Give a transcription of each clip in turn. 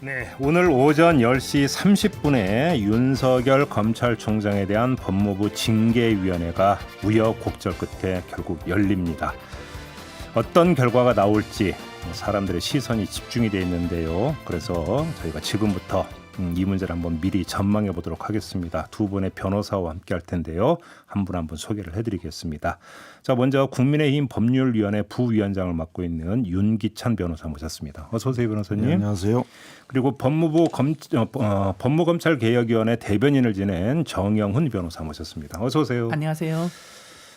네, 오늘 오전 10시 30분에 윤석열 검찰총장에 대한 법무부 징계위원회가 우여곡절 끝에 결국 열립니다. 어떤 결과가 나올지 사람들의 시선이 집중이 돼 있는데요. 그래서 저희가 지금부터 이 문제를 한번 미리 전망해 보도록 하겠습니다. 두 분의 변호사와 함께 할 텐데요. 한 분 한 분 소개를 해드리겠습니다. 자, 먼저 국민의힘 법률위원회 부위원장을 맡고 있는 윤기찬 변호사 모셨습니다. 어서 오세요, 변호사님. 네, 안녕하세요. 그리고 법무검찰개혁위원회 대변인을 지낸 정영훈 변호사 모셨습니다. 어서 오세요. 안녕하세요.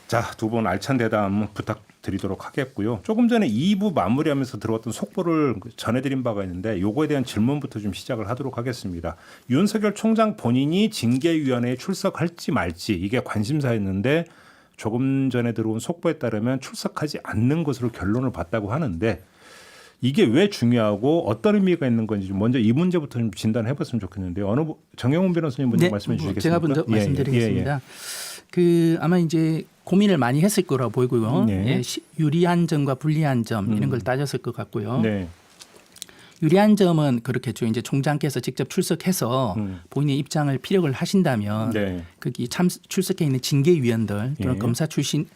자, 두 분 알찬 대담 부탁드리도록 하겠고요. 조금 전에 2부 마무리하면서 들어왔던 속보를 전해드린 바가 있는데 요거에 대한 질문부터 좀 시작을 하도록 하겠습니다. 윤석열 총장 본인이 징계위원회에 출석할지 말지 이게 관심사였는데 조금 전에 들어온 속보에 따르면 출석하지 않는 것으로 결론을 봤다고 하는데 이게 왜 중요하고 어떤 의미가 있는 건지 먼저 이 문제부터 좀 진단해봤으면 좋겠는데요. 정영훈 변호사님 먼저 말씀해 주시겠습니까? 제가 먼저 말씀드리겠습니다. 아마 이제 고민을 많이 했을 거라고 보이고요. 네. 유리한 점과 불리한 점 이런 걸 따졌을 것 같고요. 네. 유리한 점은 그렇겠죠. 이제 총장께서 직접 출석해서 본인의 입장을 피력을 하신다면 네. 거기 출석해 있는 징계위원들 또는 예. 검사 출신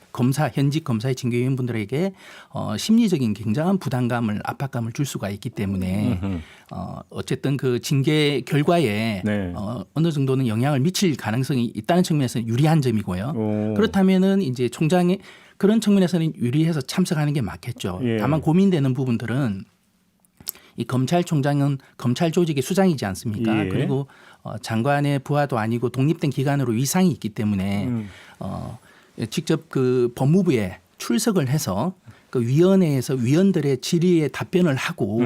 현직 검사의 징계위원분들에게 심리적인 굉장한 부담감을 압박감을 줄 수가 있기 때문에 어쨌든 그 징계 결과에 네. 어느 정도는 영향을 미칠 가능성이 있다는 측면에서 유리한 점이고요. 오. 그렇다면은 이제 총장의 그런 측면에서는 유리해서 참석하는 게 맞겠죠. 예. 다만 고민되는 부분들은 이 검찰총장은 검찰 조직의 수장이지 않습니까? 예. 그리고 장관의 부하도 아니고 독립된 기관으로 위상이 있기 때문에 직접 그 법무부에 출석을 해서 그 위원회에서 위원들의 질의에 답변을 하고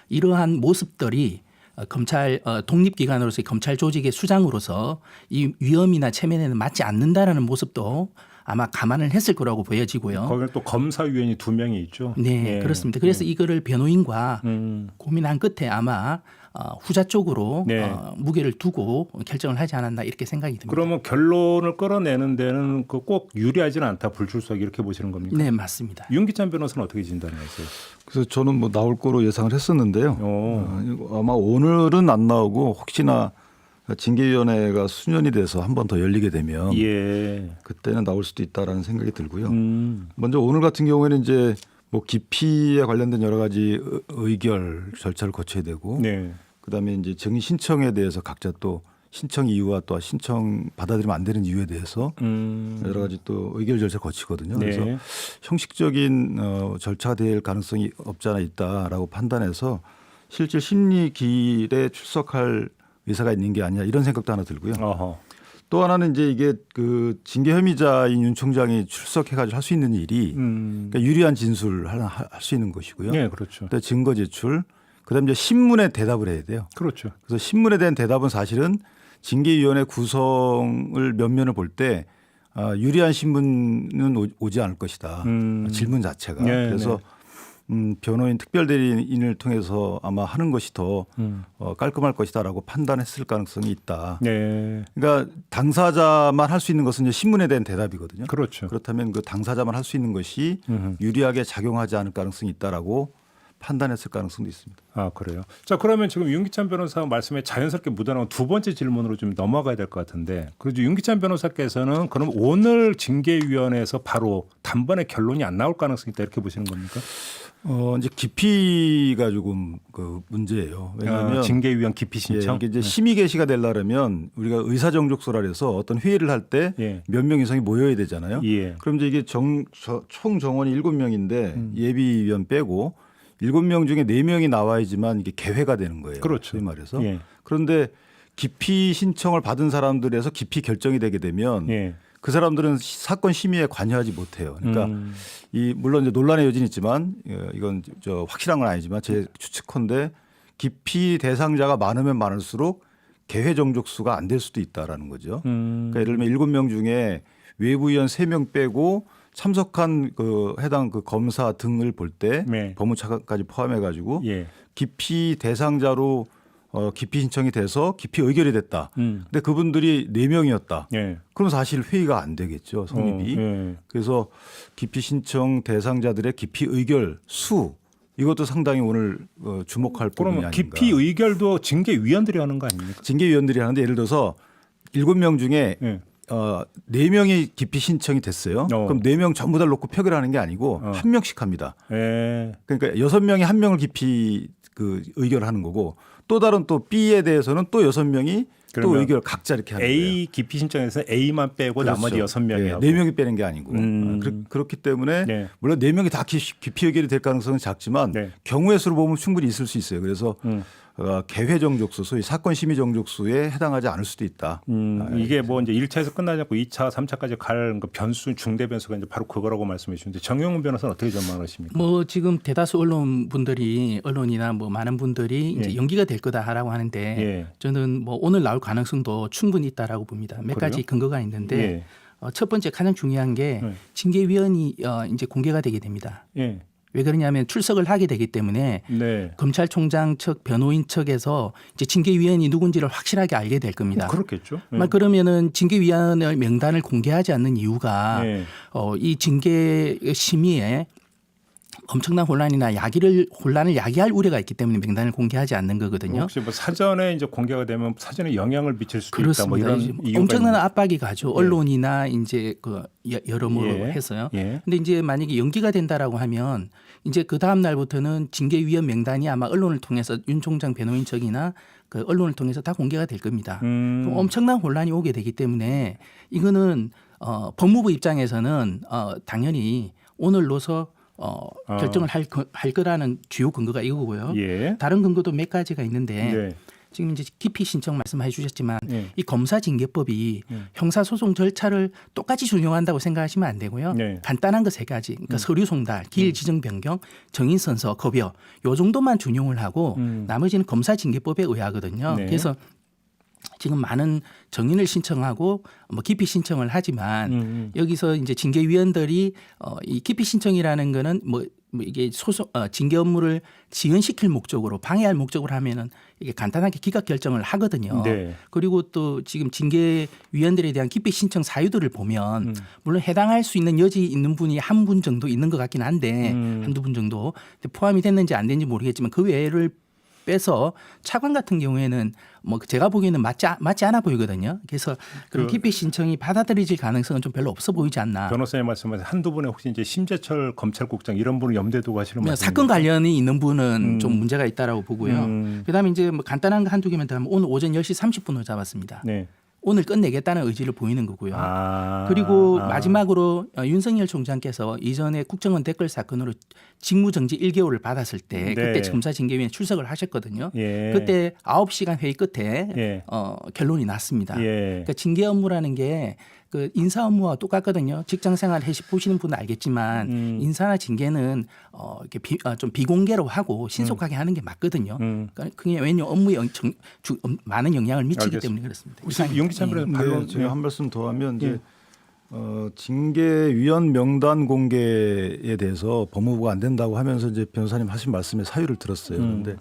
이러한 모습들이 검찰 독립기관으로서의 검찰 조직의 수장으로서 이 위험이나 체면에는 맞지 않는다라는 모습도 아마 감안을 했을 거라고 보여지고요. 거기는 또 검사위원이 2명이 있죠. 네, 예. 그렇습니다. 그래서 이거를 변호인과 고민한 끝에 아마 후자 쪽으로 네. 무게를 두고 결정을 하지 않았나 이렇게 생각이 듭니다. 그러면 결론을 끌어내는 데는 꼭 유리하지는 않다. 불출석 이렇게 보시는 겁니까? 네, 맞습니다. 윤기찬 변호사는 어떻게 진단하세요? 그래서 저는 뭐 나올 거로 예상을 했었는데요. 아마 오늘은 안 나오고 혹시나 징계위원회가 수년이 돼서 한 번 더 열리게 되면 예. 그때는 나올 수도 있다라는 생각이 들고요. 먼저 오늘 같은 경우에는 이제 뭐 기피에 관련된 여러 가지 의결 절차를 거쳐야 되고, 네. 그다음에 이제 증인 신청에 대해서 각자 또 신청 이유와 또 신청 받아들이면 안 되는 이유에 대해서 여러 가지 또 의결 절차를 거치거든요. 네. 그래서 형식적인 절차가 될 가능성이 없지 않아 있다라고 판단해서 실질 심리길에 출석할 의사가 있는 게 아니냐 이런 생각도 하나 들고요. 어허. 또 하나는 이제 이게 그 징계 혐의자인 윤 총장이 출석해가지고 할 수 있는 일이 그러니까 유리한 진술을 할 수 있는 것이고요. 네, 그렇죠. 또 증거 제출, 그다음에 이제 신문에 대답을 해야 돼요. 그렇죠. 그래서 신문에 대한 대답은 사실은 징계위원회 구성을 면면을 볼 때 유리한 신문은 오지 않을 것이다. 질문 자체가. 네, 그래서 변호인 특별 대리인을 통해서 아마 하는 것이 더 깔끔할 것이다라고 판단했을 가능성이 있다. 네. 그러니까 당사자만 할 수 있는 것은 이제 신문에 대한 대답이거든요. 그렇죠. 그렇다면 그 당사자만 할 수 있는 것이 유리하게 작용하지 않을 가능성이 있다라고 판단했을 가능성도 있습니다. 아, 그래요. 자, 그러면 지금 윤기찬 변호사 말씀에 자연스럽게 묻어나온 두 번째 질문으로 좀 넘어가야 될 것 같은데, 그래도 윤기찬 변호사께서는 그럼 오늘 징계위원회에서 바로 단번에 결론이 안 나올 가능성이 있다 이렇게 보시는 겁니까? 이제 깊이가 조금 그 문제예요. 왜냐하면 징계위원 기피 신청. 이게 이제 심의 개시가 되려면 우리가 의사정족소라 해서 어떤 회의를 할 때 몇 명 이상이 모여야 되잖아요. 예. 그럼 이제 이게 총 정원이 7명인데 예비위원 빼고 7명 중에 4명이 나와야지만 이게 개회가 되는 거예요. 그렇죠. 소위 말해서. 예. 그런데 기피 신청을 받은 사람들에서 기피 결정이 되게 되면 예. 그 사람들은 사건 심의에 관여하지 못해요. 그러니까 물론 이제 논란의 여지는 있지만 이건 확실한 건 아니지만 제 추측컨대 기피 대상자가 많으면 많을수록 개회 정족수가 안 될 수도 있다라는 거죠. 그러니까 예를 들면 7명 중에 외부위원 3명 빼고 참석한 그 해당 그 검사 등을 볼 때 네. 법무차관까지 포함해 가지고 예. 기피 대상자로 기피 신청이 돼서 기피 의결이 됐다. 근데 그분들이 4명이었다. 예. 그럼 사실 회의가 안 되겠죠. 성립이. 예. 그래서 기피 신청 대상자들의 기피 의결 수 이것도 상당히 오늘 주목할 부분이 그러면 아닌가. 기피 의결도 징계위원들이 하는 거 아닙니까? 징계위원들이 하는데 예를 들어서 7명 중에 예. 4명이 기피 신청이 됐어요. 그럼 4명 전부 다 놓고 표결하는 게 아니고 1명씩 합니다. 예. 그러니까 6명이 1명을 기피 의결하는 거고 또 다른 또 B에 대해서는 또 6명이 또 그러면 의결 각자 이렇게 하는 거예요. A 기피 신청에서 A만 빼고 그렇죠. 나머지 6명이 네, 하고. 4명이 빼는 게 아니고 그렇기 때문에 네. 물론 4명이 다 기피 의결이 될 가능성은 작지만 네. 경우의 수로 보면 충분히 있을 수 있어요. 그래서 개회 정족수, 소위 사건 심의 정족수에 해당하지 않을 수도 있다. 이게 뭐 이제 1차에서 끝나지 않고 2차, 3차까지 갈 변수, 중대 변수가 이제 바로 그거라고 말씀해 주시는데 정영훈 변호사는 어떻게 전망하십니까? 뭐 지금 대다수 언론이나 뭐 많은 분들이 이제 예. 연기가 될 거다라고 하는데 예. 저는 뭐 오늘 나올 가능성도 충분히 있다라고 봅니다. 몇 가지 근거가 있는데 예. 첫 번째 가장 중요한 게 네. 징계위원이 이제 공개가 되게 됩니다. 예. 왜 그러냐면 출석을 하게 되기 때문에 네. 검찰총장 측, 변호인 측에서 이제 징계위원이 누군지를 확실하게 알게 될 겁니다. 그렇겠죠. 예. 그러면은 징계위원의 명단을 공개하지 않는 이유가 예. 이 징계 심의에 엄청난 혼란을 야기할 우려가 있기 때문에 명단을 공개하지 않는 거거든요. 혹시 뭐 사전에 이제 공개가 되면 사전에 영향을 미칠 수도 그렇습니다. 있다. 뭐 이런 이유가 엄청난 있는. 압박이 가죠. 언론이나 이제 그 여러모로 예. 해서요. 예. 근데 이제 만약에 연기가 된다라고 하면 이제 그 다음 날부터는 징계위원 명단이 아마 언론을 통해서 윤 총장 변호인 측이나 그 언론을 통해서 다 공개가 될 겁니다. 그럼 엄청난 혼란이 오게 되기 때문에 이거는 법무부 입장에서는 당연히 오늘로서 결정을 할 거라는 주요 근거가 이거고요. 예. 다른 근거도 몇 가지가 있는데 네. 지금 이제 기피 신청 말씀해 주셨지만 네. 이 검사징계법이 형사소송 절차를 똑같이 준용한다고 생각하시면 안 되고요. 네. 간단한 거 3가지. 그러니까 서류 송달, 기일 지정 변경, 정인 선서, 급여 요 정도만 준용을 하고 나머지는 검사징계법에 의하거든요. 네. 그래서 지금 많은 정인을 신청하고 뭐 기피 신청을 하지만 여기서 이제 징계위원들이 이 기피 신청이라는 거는 뭐 이게 징계 업무를 지연시킬 목적으로 방해할 목적으로 하면은 이게 간단하게 기각 결정을 하거든요. 네. 그리고 또 지금 징계위원들에 대한 기피 신청 사유들을 보면 물론 해당할 수 있는 여지 있는 분이 한 분 정도 있는 것 같긴 한데 한두 분 정도 포함이 됐는지 안 됐는지 모르겠지만 그 외를 빼서 차관 같은 경우에는 뭐 제가 보기에는 맞지 않아 보이거든요. 그래서 그런 기피 신청이 받아들여질 가능성은 좀 별로 없어 보이지 않나. 변호사님 말씀하신 한두 분의 혹시 이제 심재철 검찰국장 이런 분을 염두에 두고 하시는 말씀. 사건 관련이 있는 분은 좀 문제가 있다라고 보고요. 그다음에 이제 뭐 간단한 거 한두 개만 더 하면 오늘 오전 10시 30분으로 잡았습니다. 네. 오늘 끝내겠다는 의지를 보이는 거고요. 아. 그리고 마지막으로 윤석열 총장께서 이전에 국정원 댓글 사건으로 직무정지 1개월을 받았을 때 네. 그때 검사징계위원회 출석을 하셨거든요. 예. 그때 9시간 회의 끝에 예. 결론이 났습니다. 예. 그러니까 징계 업무라는 게 그 인사 업무와 똑같거든요. 직장생활 보시는 분은 알겠지만 인사나 징계는 이렇게 좀 비공개로 하고 신속하게 하는 게 맞거든요. 그러니까 그게 왜냐 업무에 많은 영향을 미치기 알겠습니다. 때문에 그렇습니다. 혹시 용기찬 변호사님 네, 반론 제가 한 말씀 더 하면 이제 징계위원 명단 공개에 대해서 법무부가 안 된다고 하면서 이제 변호사님 하신 말씀에 사유를 들었어요. 그런데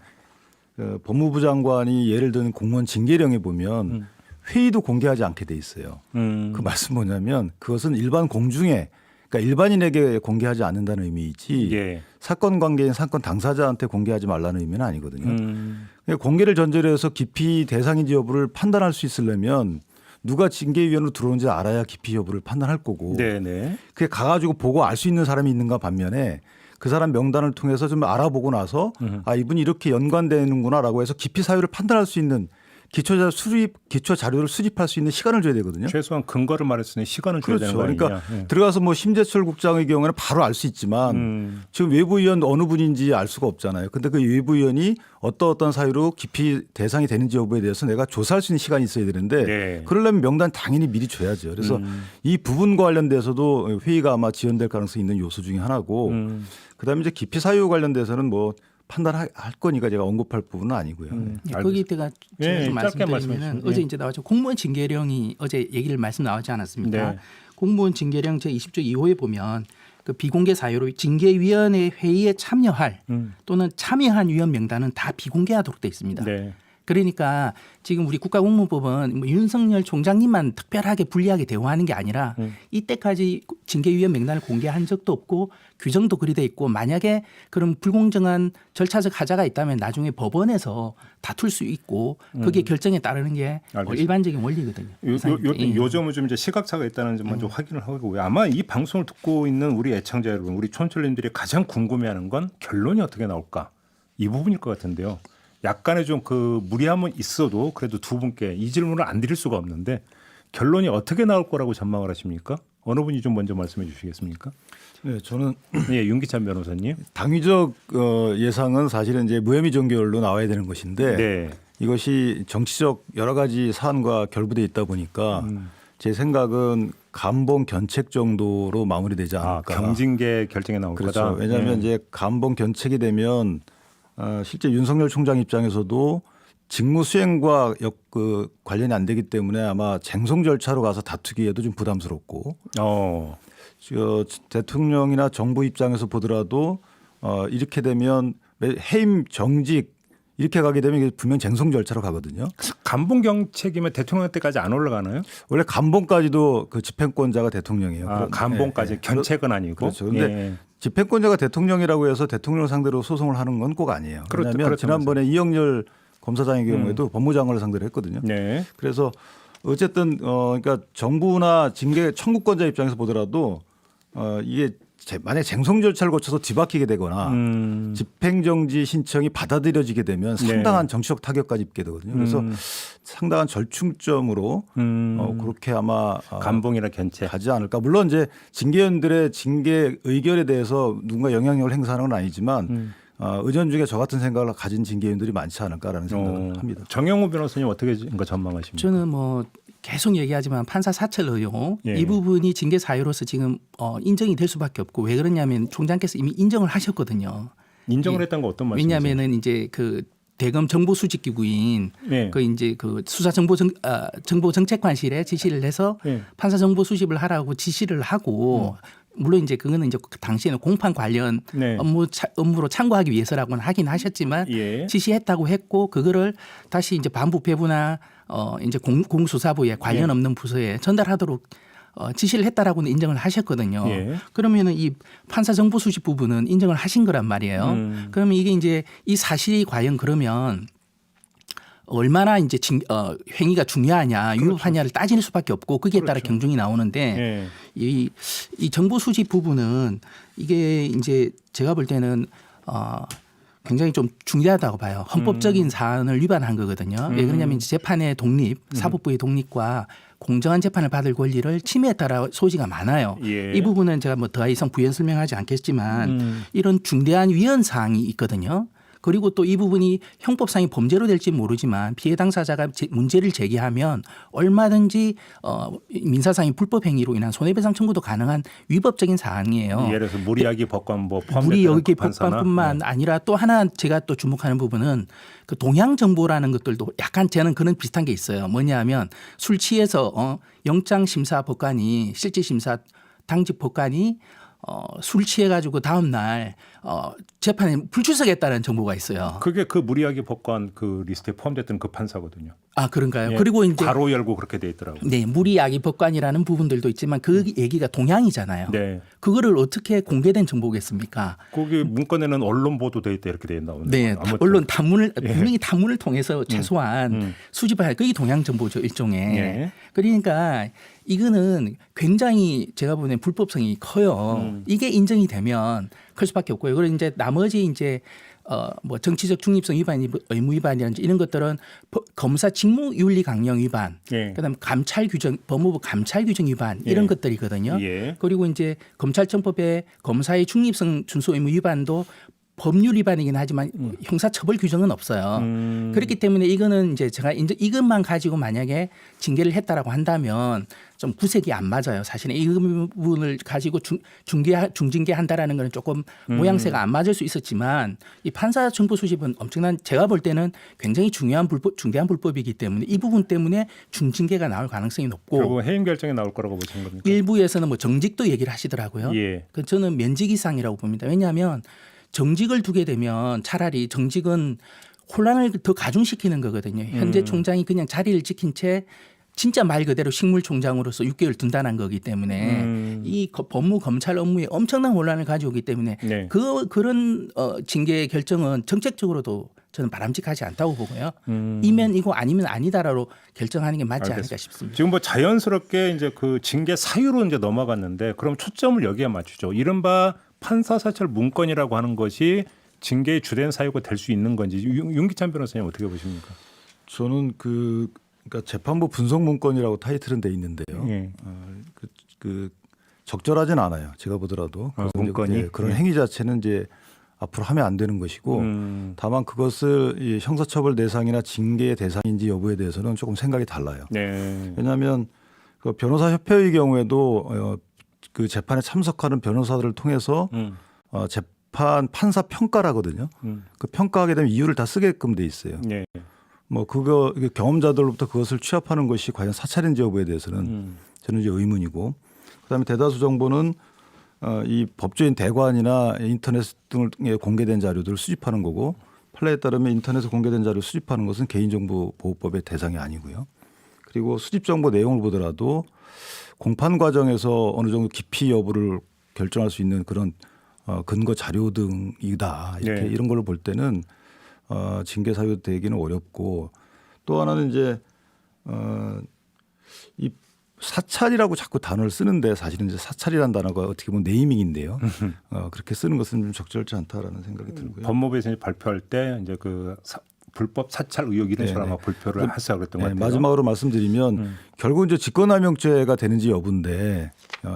법무부 장관이 예를 들면 공무원 징계령에 보면 회의도 공개하지 않게 돼 있어요. 그 말씀 뭐냐면 그것은 일반 공중에 그러니까 일반인에게 공개하지 않는다는 의미이지 예. 사건 관계인 사건 당사자한테 공개하지 말라는 의미는 아니거든요. 그러니까 공개를 전제로 해서 기피 대상인지 여부를 판단할 수 있으려면 누가 징계위원으로 들어오는지 알아야 기피 여부를 판단할 거고 네네. 그게 가가지고 보고 알 수 있는 사람이 있는가 반면에 그 사람 명단을 통해서 좀 알아보고 나서 아 이분이 이렇게 연관되는구나라고 해서 기피 사유를 판단할 수 있는 기초 자료를 수집할 수 있는 시간을 줘야 되거든요. 최소한 근거를 말했으니 시간을 줘야 그렇죠. 되는 거 아니냐. 그러니까 예. 들어가서 뭐 심재철 국장의 경우에는 바로 알 수 있지만 지금 외부위원 어느 분인지 알 수가 없잖아요. 근데 그 외부위원이 어떤 사유로 기피 대상이 되는지 여부에 대해서 내가 조사할 수 있는 시간이 있어야 되는데 네. 그러려면 명단 당연히 미리 줘야죠. 그래서 이 부분과 관련돼서도 회의가 아마 지연될 가능성이 있는 요소 중에 하나고 그다음에 이제 기피 사유 관련돼서는 뭐 판단할 거니까 제가 언급할 부분은 아니고요. 거기 제가 예, 좀 짧게 말씀드리면 말씀해 어제 주시죠. 이제 나왔죠. 공무원 징계령이 어제 얘기를 말씀 나오지 않았습니까? 네. 공무원 징계령 제20조 2호에 보면 그 비공개 사유로 징계위원회 회의에 참여할 또는 참여한 위원 명단은 다 비공개하도록 돼 있습니다. 네. 그러니까 지금 우리 국가공무법은 뭐 윤석열 총장님만 특별하게 불리하게 대우하는 게 아니라 이때까지 징계위원 명단을 공개한 적도 없고 규정도 그리 돼 있고 만약에 그런 불공정한 절차적 하자가 있다면 나중에 법원에서 다툴 수 있고 그게 결정에 따르는 게 알겠습니다. 일반적인 원리거든요. 요 점은 좀 이제 시각차가 있다는 점 먼저 확인을 하고 아마 이 방송을 듣고 있는 우리 애청자 여러분, 우리 촌철님들이 가장 궁금해하는 건 결론이 어떻게 나올까 이 부분일 것 같은데요. 약간의 좀 그 무리함은 있어도 그래도 두 분께 이 질문을 안 드릴 수가 없는데 결론이 어떻게 나올 거라고 전망을 하십니까? 어느 분이 좀 먼저 말씀해 주시겠습니까? 네, 저는 예, 윤기찬 변호사님. 당위적 예상은 사실은 이제 무혐의 종결로 나와야 되는 것인데 네. 이것이 정치적 여러 가지 사안과 결부돼 있다 보니까 제 생각은 감봉 견책 정도로 마무리되지 않을까. 경징계 결정에 나올 그렇죠. 거다. 왜냐하면 이제 감봉 견책이 되면 실제 윤석열 총장 입장에서도 직무 수행과 관련이 안 되기 때문에 아마 쟁송 절차로 가서 다투기에도 좀 부담스럽고 대통령이나 정부 입장에서 보더라도 이렇게 되면 해임 정직 이렇게 가게 되면 이게 분명 쟁송 절차로 가거든요. 감봉 경책이면 대통령한테까지 안 올라가나요? 원래 감봉까지도 그 집행권자가 대통령이에요. 감봉까지 견책은 아니고. 그렇죠. 그런데 집행권자가 대통령이라고 해서 대통령을 상대로 소송을 하는 건 꼭 아니에요. 왜냐하면 지난번에 이영렬 검사장의 경우에도 법무장관을 상대로 했거든요. 네. 그래서 어쨌든 그러니까 정부나 징계 청구권자 입장에서 보더라도 이게 만약 쟁송 절차를 거쳐서 뒤바뀌게 되거나 집행정지 신청이 받아들여지게 되면 상당한 정치적 타격까지 입게 되거든요. 그래서 상당한 절충점으로 그렇게 아마 감봉이나 견책 가지 않을까. 물론 이제 징계위원들의 징계 의결에 대해서 누군가 영향력을 행사하는 건 아니지만 의전 중에 저 같은 생각을 가진 징계위원들이 많지 않을까라는 생각을 합니다. 정영호 변호사님 어떻게 전망하십니까? 저는 뭐 계속 얘기하지만 판사 사찰 의혹 예. 이 부분이 징계 사유로서 지금 인정이 될 수밖에 없고 왜 그러냐면 총장께서 이미 인정을 하셨거든요. 인정을 했던 거 어떤 말씀이세요? 왜냐하면은 이제 그 대검 정보 수집 기구인 네. 그 이제 그 수사 정보 정책관실에 지시를 해서 네. 판사 정보 수집을 하라고 지시를 하고 물론 이제 그거는 이제 그 당시에는 공판 관련 네. 업무로 참고하기 위해서라고는 하긴 하셨지만 예. 지시했다고 했고 그거를 다시 이제 반부패부나 이제 공수사부에 관련 없는 부서에 전달하도록 지시를 했다라고는 인정을 하셨거든요. 예. 그러면은 이 판사 정보 수집 부분은 인정을 하신 거란 말이에요. 그러면 이게 이제 이 사실이 과연 그러면 얼마나 이제 행위가 중요하냐, 유법하냐를 따질 수밖에 없고 거기에 따라 경중이 나오는데 이 정보 수집 부분은 이게 이제 제가 볼 때는 굉장히 좀 중요하다고 봐요. 헌법적인 사안을 위반한 거거든요. 왜 그러냐면 재판의 독립, 사법부의 독립과 공정한 재판을 받을 권리를 침해했다라 소지가 많아요. 예. 이 부분은 제가 뭐 더 이상 부연 설명하지 않겠지만 이런 중대한 위헌 사항이 있거든요. 그리고 또 이 부분이 형법상의 범죄로 될지 모르지만 피해 당사자가 문제를 제기하면 얼마든지 민사상의 불법 행위로 인한 손해배상 청구도 가능한 위법적인 사항이에요. 예를 들어서 무리하기 법관 뭐 포함됐다는 무리여기 판사나. 법관뿐만 아니라 또 하나 제가 또 주목하는 부분은 그 동향 정보라는 것들도 약간 저는 그런 비슷한 게 있어요. 뭐냐하면 술 취해서 영장 심사 법관이 실질 심사 당직 법관이 술 취해가지고 다음 날 재판에 불출석했다는 정보가 있어요. 그게 그 무리하기 법관 그 리스트에 포함됐던 그 판사거든요. 아 그런가요? 예. 그리고 이제 괄호 열고 그렇게 돼 있더라고요. 네 무리야기 법관이라는 부분들도 있지만 그 얘기가 동향이잖아요. 네. 그거를 어떻게 공개된 정보겠습니까? 거기 문건에는 언론 보도돼 있다 이렇게 돼 나오는. 네, 아무튼. 언론 단문을 분명히 단문을 통해서 최소한 수집을 할 그게 동향 정보죠 일종의. 예. 그러니까 이거는 굉장히 제가 보기엔 불법성이 커요. 이게 인정이 되면 클 수밖에 없고요. 그리고 이제 나머지 이제 뭐 정치적 중립성 위반, 의무 위반이라든지 이런 것들은 검사 직무윤리 강령 위반, 예. 그다음 감찰 규정, 법무부 감찰 규정 위반 이런 예. 것들이거든요. 예. 그리고 이제 검찰청법에 검사의 중립성 준수 의무 위반도 법률 위반이긴 하지만 형사처벌 규정은 없어요. 그렇기 때문에 이거는 이제 제가 이것만 가지고 만약에 징계를 했다라고 한다면 좀 구색이 안 맞아요. 사실은 이 부분을 가지고 중징계한다라는 거는 조금 모양새가 안 맞을 수 있었지만 이 판사 정보 수집은 엄청난 제가 볼 때는 굉장히 중대한 불법이기 때문에 이 부분 때문에 중징계가 나올 가능성이 높고 그리고 해임 결정이 나올 거라고 보시는 겁니까? 일부에서는 뭐 정직도 얘기를 하시더라고요. 예. 저는 면직 이상이라고 봅니다. 왜냐하면 정직을 두게 되면 차라리 정직은 혼란을 더 가중시키는 거거든요. 현재 총장이 그냥 자리를 지킨 채 진짜 말 그대로 식물총장으로서 6개월 둔단한 거기 때문에 이 법무 검찰 업무에 엄청난 혼란을 가져오기 때문에 네. 그런 징계 결정은 정책적으로도 저는 바람직하지 않다고 보고요. 이면 이고 아니면 아니다라고 결정하는 게 맞지 않을까 싶습니다. 지금 뭐 자연스럽게 이제 그 징계 사유로 이제 넘어갔는데 그럼 초점을 여기에 맞추죠. 이른바 판사 사찰 문건이라고 하는 것이 징계의 주된 사유가 될 수 있는 건지 윤기찬 변호사님 어떻게 보십니까? 저는 그러니까 재판부 분석 문건이라고 타이틀은 돼 있는데요. 예. 그 적절하진 않아요. 제가 보더라도 그래서 이제 문건이? 그런 예. 행위 자체는 이제 앞으로 하면 안 되는 것이고 다만 그것을 이 형사처벌 대상이나 징계의 대상인지 여부에 대해서는 조금 생각이 달라요. 네. 왜냐하면 그 변호사 협회의 경우에도 그 재판에 참석하는 변호사들을 통해서 재판 판사 평가라거든요. 그 평가하게 되면 이유를 다 쓰게끔 돼 있어요. 네. 뭐 그거 경험자들로부터 그것을 취합하는 것이 과연 사찰인지 여부에 대해서는 저는 이제 의문이고, 그다음에 대다수 정보는 이 법조인 대관이나 인터넷 등에 공개된 자료들을 수집하는 거고, 판례에 따르면 인터넷에 공개된 자료를 수집하는 것은 개인정보보호법의 대상이 아니고요. 그리고 수집 정보 내용을 보더라도 공판 과정에서 어느 정도 깊이 여부를 결정할 수 있는 그런 근거 자료 등이다. 이렇게 네. 이런 걸로 볼 때는 징계 사유 되기는 어렵고, 또 하나는 이제 이 사찰이라고 자꾸 단어를 쓰는데 사실은 이제 사찰이라는 단어가 어떻게 보면 네이밍인데요. 그렇게 쓰는 것은 좀 적절치 않다라는 생각이 들고요. 법무부에서 이제 발표할 때 이제 그 불법 사찰 의혹 이런 식으로 아마 발표를 하셔야 그랬던 것 네, 같아요. 마지막으로 말씀드리면 결국 이제 직권남용죄가 되는지 여부인데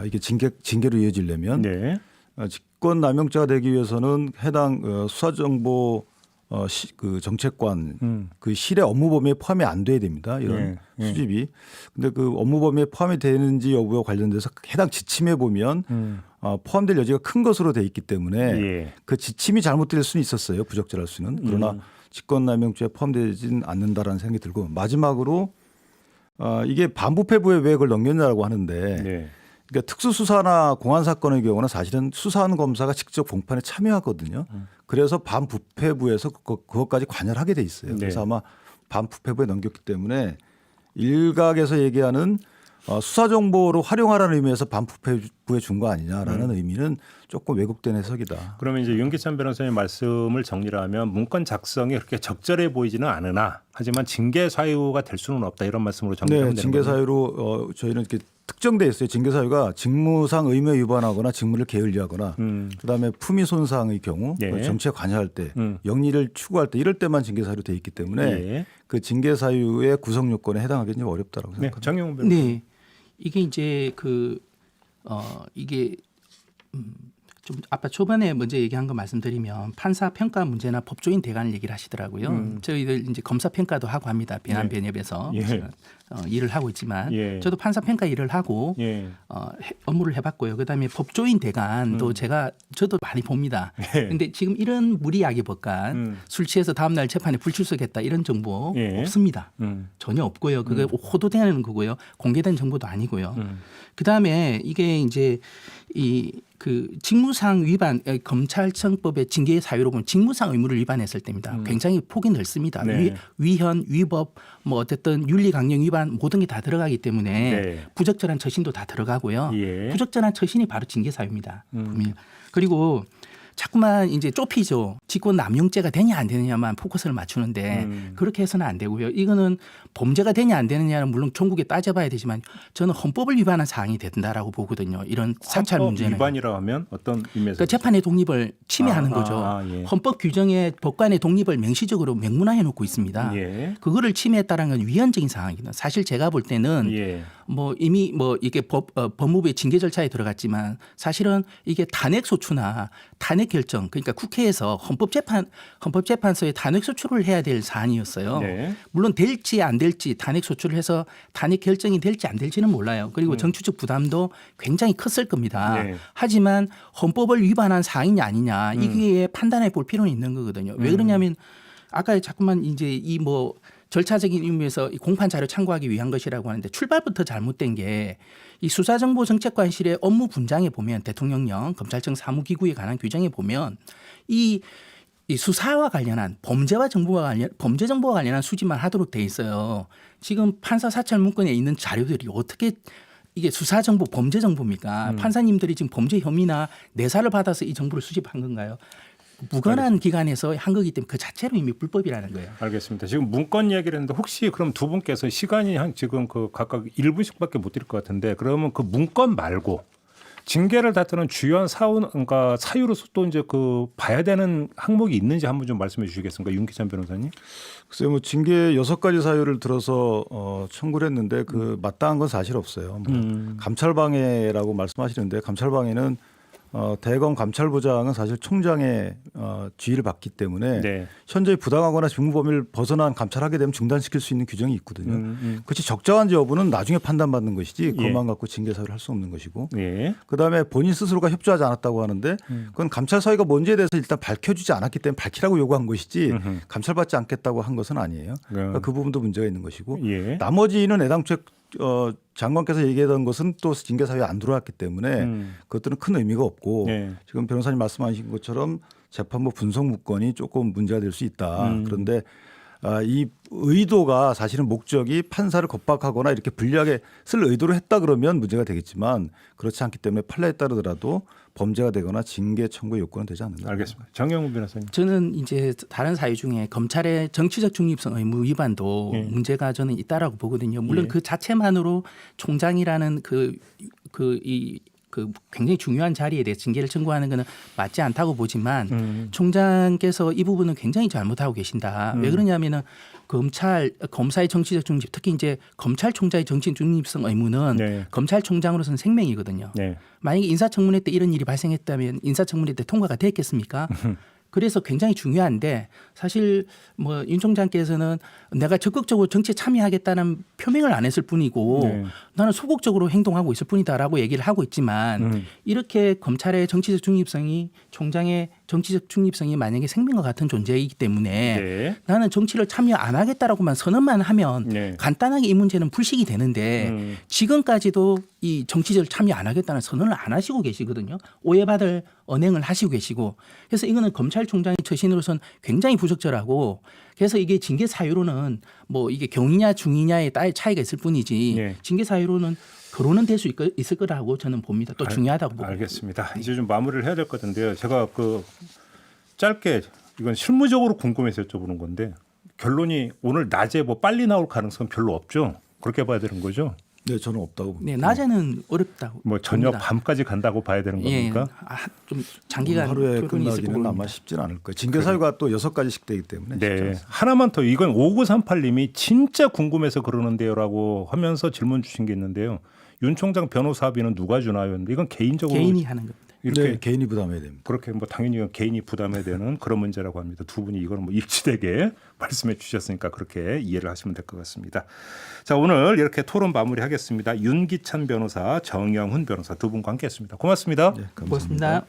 이게 징계로 이어지려면 네. 직권남용죄가 되기 위해서는 해당 수사정보 그 정책관 그 실의 업무 범위에 포함이 안 돼야 됩니다. 이런 수집이. 근데 그 업무 범위에 포함이 되는지 여부와 관련돼서 해당 지침에 보면 포함될 여지가 큰 것으로 돼 있기 때문에 예. 그 지침이 잘못될 수는 있었어요. 부적절할 수는. 그러나 직권남용죄에 포함되지는 않는다라는 생각이 들고, 마지막으로 이게 반부패부에 왜 그걸 넘겼냐라고 하는데 네. 그러니까 특수수사나 공안 사건의 경우는 사실은 수사하는 검사가 직접 공판에 참여하거든요. 그래서 반부패부에서 그것까지 관여를 하게 돼 있어요. 네. 그래서 아마 반부패부에 넘겼기 때문에 일각에서 얘기하는 수사 정보로 활용하라는 의미에서 반부패부에 준 거 아니냐라는 의미는 조금 왜곡된 해석이다. 그러면 이제 윤기찬 변호사님 말씀을 정리를 하면 문건 작성이 그렇게 적절해 보이지는 않으나 하지만 징계 사유가 될 수는 없다 이런 말씀으로 정리하면 네, 되는 징계 거죠. 사유로 저희는 이렇게 특정돼 있어요. 징계 사유가 직무상 의무에 위반하거나 직무를 게을리하거나 그다음에 품위 손상의 경우 예. 정치에 관여할 때 영리를 추구할 때 이럴 때만 징계 사유로 돼 있기 때문에 예. 그 징계 사유의 구성 요건에 해당하기는 좀 어렵다라고 네, 생각합니다. 정용 변호사. 네, 이게 이제 이게 좀 아까 초반에 먼저 얘기한 거 말씀드리면 판사 평가 문제나 법조인 대관 얘기를 하시더라고요. 저희들 이제 검사 평가도 하고 합니다. 변환 변협에서 예. 일을 하고 있지만 예. 저도 판사 평가 일을 하고 예. 업무를 해봤고요. 그다음에 법조인 대관도 저도 많이 봅니다. 예. 근데 지금 이런 무리하게 법관 술 취해서 다음날 재판에 불출석했다 이런 정보 예. 없습니다. 전혀 없고요. 그게 호도되는 거고요. 공개된 정보도 아니고요. 그다음에 이게 이제 그 직무상 위반 검찰청법의 징계 사유로 보면 직무상 의무를 위반했을 때입니다. 굉장히 폭이 넓습니다. 네. 위헌, 위법, 뭐 어쨌든 윤리 강령 위반 모든 게 다 들어가기 때문에 네. 부적절한 처신도 다 들어가고요. 예. 부적절한 처신이 바로 징계 사유입니다. 그리고 자꾸만 이제 좁히죠. 직권 남용죄가 되냐 안 되느냐만 포커스를 맞추는데 그렇게 해서는 안 되고요. 이거는 범죄가 되냐 안 되느냐는 물론 종국에 따져봐야 되지만 저는 헌법을 위반한 사항이 된다라고 보거든요. 이런 사찰 헌법 문제는. 위반이라고 하면 어떤 의미에서? 그러니까 재판의 독립을 침해하는 거죠. 예. 헌법 규정에 법관의 독립을 명시적으로 명문화해 놓고 있습니다. 예. 그거를 침해했다는 건 위헌적인 상황이거든요. 사실 제가 볼 때는 예. 뭐 이미 뭐 이게 법무부의 징계 절차에 들어갔지만 사실은 이게 탄핵 소추나 탄핵 결정, 그러니까 국회에서 헌법재판소에 탄핵 소추를 해야 될 사안이었어요. 네. 물론 될지 안 될지 탄핵 소추를 해서 탄핵 결정이 될지 안 될지는 몰라요. 그리고 정치적 부담도 굉장히 컸을 겁니다. 네. 하지만 헌법을 위반한 사항이냐 아니냐 이게 판단해 볼 필요는 있는 거거든요. 왜 그러냐면 아까 자꾸만 이제 이 뭐 절차적인 의미에서 이 공판 자료 참고하기 위한 것이라고 하는데 출발부터 잘못된 게 이 수사정보정책관실의 업무 분장에 보면 대통령령 검찰청 사무기구에 관한 규정에 보면 이 이 수사와 관련한 범죄 정보와 관련한 수집만 하도록 돼 있어요. 지금 판사 사찰 문건에 있는 자료들이 어떻게 이게 수사 정보, 범죄 정보입니까? 판사님들이 지금 범죄 혐의나 내사를 받아서 이 정보를 수집한 건가요? 무관한 기관에서 한 거기 때문에 그 자체로 이미 불법이라는 거예요. 알겠습니다. 지금 문건 이야기를 했는데 혹시 그럼 두 분께서 시간이 한 지금 그 각각 1분씩밖에 못 드릴 것 같은데 그러면 그 문건 말고 징계를 다투는 주요한 그러니까 사유로서 또 이제 그 봐야 되는 항목이 있는지 한번 좀 말씀해 주시겠습니까, 윤기찬 변호사님? 글쎄요, 뭐 징계 6가지 사유를 들어서 청구를 했는데 그 마땅한 건 사실 없어요. 뭐 감찰방해라고 말씀하시는데 감찰방해는 대검 감찰부장은 사실 총장의 지휘를 받기 때문에 네. 현재 부당하거나 직무 범위를 벗어난 감찰하게 되면 중단시킬 수 있는 규정이 있거든요. 그렇지 적정한지 여부는 나중에 판단받는 것이지 그것만 갖고 징계 사유를 할 수 없는 것이고. 예. 그다음에 본인 스스로가 협조하지 않았다고 하는데 그건 감찰 사유가 뭔지에 대해서 일단 밝혀주지 않았기 때문에 밝히라고 요구한 것이지 감찰받지 않겠다고 한 것은 아니에요. 그러니까 그 부분도 문제가 있는 것이고 예. 나머지는 애당초에 장관께서 얘기하던 것은 또 징계 사유에 안 들어왔기 때문에 그것들은 큰 의미가 없고 예. 지금 변호사님 말씀하신 것처럼 재판부 분석 문건이 조금 문제가 될 수 있다. 그런데 이 의도가 사실은 목적이 판사를 겁박하거나 이렇게 불리하게 쓸 의도로 했다 그러면 문제가 되겠지만 그렇지 않기 때문에 판례에 따르더라도 범죄가 되거나 징계 청구 요건은 되지 않는다. 알겠습니다. 정영훈 변호사님. 저는 이제 다른 사유 중에 검찰의 정치적 중립성 의무 위반도 문제가 저는 있다라고 보거든요. 물론 그 자체만으로 총장이라는 그 굉장히 중요한 자리에 대해 징계를 청구하는 것은 맞지 않다고 보지만 총장께서 이 부분은 굉장히 잘못하고 계신다. 왜 그러냐면은 검사의 정치적 중립, 특히 이제 검찰총장의 정치적 중립성 의무는 네. 검찰총장으로서는 생명이거든요. 네. 만약에 인사청문회 때 이런 일이 발생했다면 인사청문회 때 통과가 됐겠습니까? 그래서 굉장히 중요한데 사실 뭐 윤 총장께서는 내가 적극적으로 정치에 참여하겠다는 표명을 안 했을 뿐이고 네. 나는 소극적으로 행동하고 있을 뿐이다라고 얘기를 하고 있지만 이렇게 검찰의 정치적 중립성이 총장의 정치적 중립성이 만약에 생명과 같은 존재이기 때문에 네. 나는 정치를 참여 안 하겠다라고만 선언만 하면 네. 간단하게 이 문제는 불식이 되는데 지금까지도 이 정치적 참여 안 하겠다는 선언을 안 하시고 계시거든요. 오해받을 언행을 하시고 계시고 그래서 이거는 검찰총장의 처신으로서는 굉장히 부적절하고 그래서 이게 징계 사유로는 뭐 이게 경이냐 중이냐의 차이가 있을 뿐이지 네. 징계 사유로는 거론은 될 수 있을 거라고 저는 봅니다. 또 중요하다고 보고. 알겠습니다. 이제 좀 마무리를 해야 될 것 같은데요. 제가 그 짧게 이건 실무적으로 궁금해서 여쭤보는 건데 결론이 오늘 낮에 뭐 빨리 나올 가능성은 별로 없죠. 그렇게 봐야 되는 거죠. 네, 저는 없다고 봅니다. 네, 낮에는 어렵다고. 뭐 저녁 봅니다. 밤까지 간다고 봐야 되는 겁니까? 좀 장기간 하루에 토론이 있을 끝나기는 거고 아마 쉽지는 않을 거예요. 징계 사유가 또 6가지씩 되기 때문에. 쉽지 네. 않습니다. 하나만 더 이건 5938님이 진짜 궁금해서 그러는데요라고 하면서 질문 주신 게 있는데요. 윤 총장 변호사 합의는 누가 주나요? 이건 개인적으로 개인이 하는 겁니다. 이렇게 네, 개인이 부담해야 됩니다. 그렇게 뭐 당연히 개인이 부담해야 되는 그런 문제라고 합니다. 두 분이 이걸 뭐 일치되게 말씀해 주셨으니까 그렇게 이해를 하시면 될 것 같습니다. 자, 오늘 이렇게 토론 마무리하겠습니다. 윤기찬 변호사, 정영훈 변호사 두 분과 함께했습니다. 고맙습니다. 네, 감사합니다. 고맙습니다.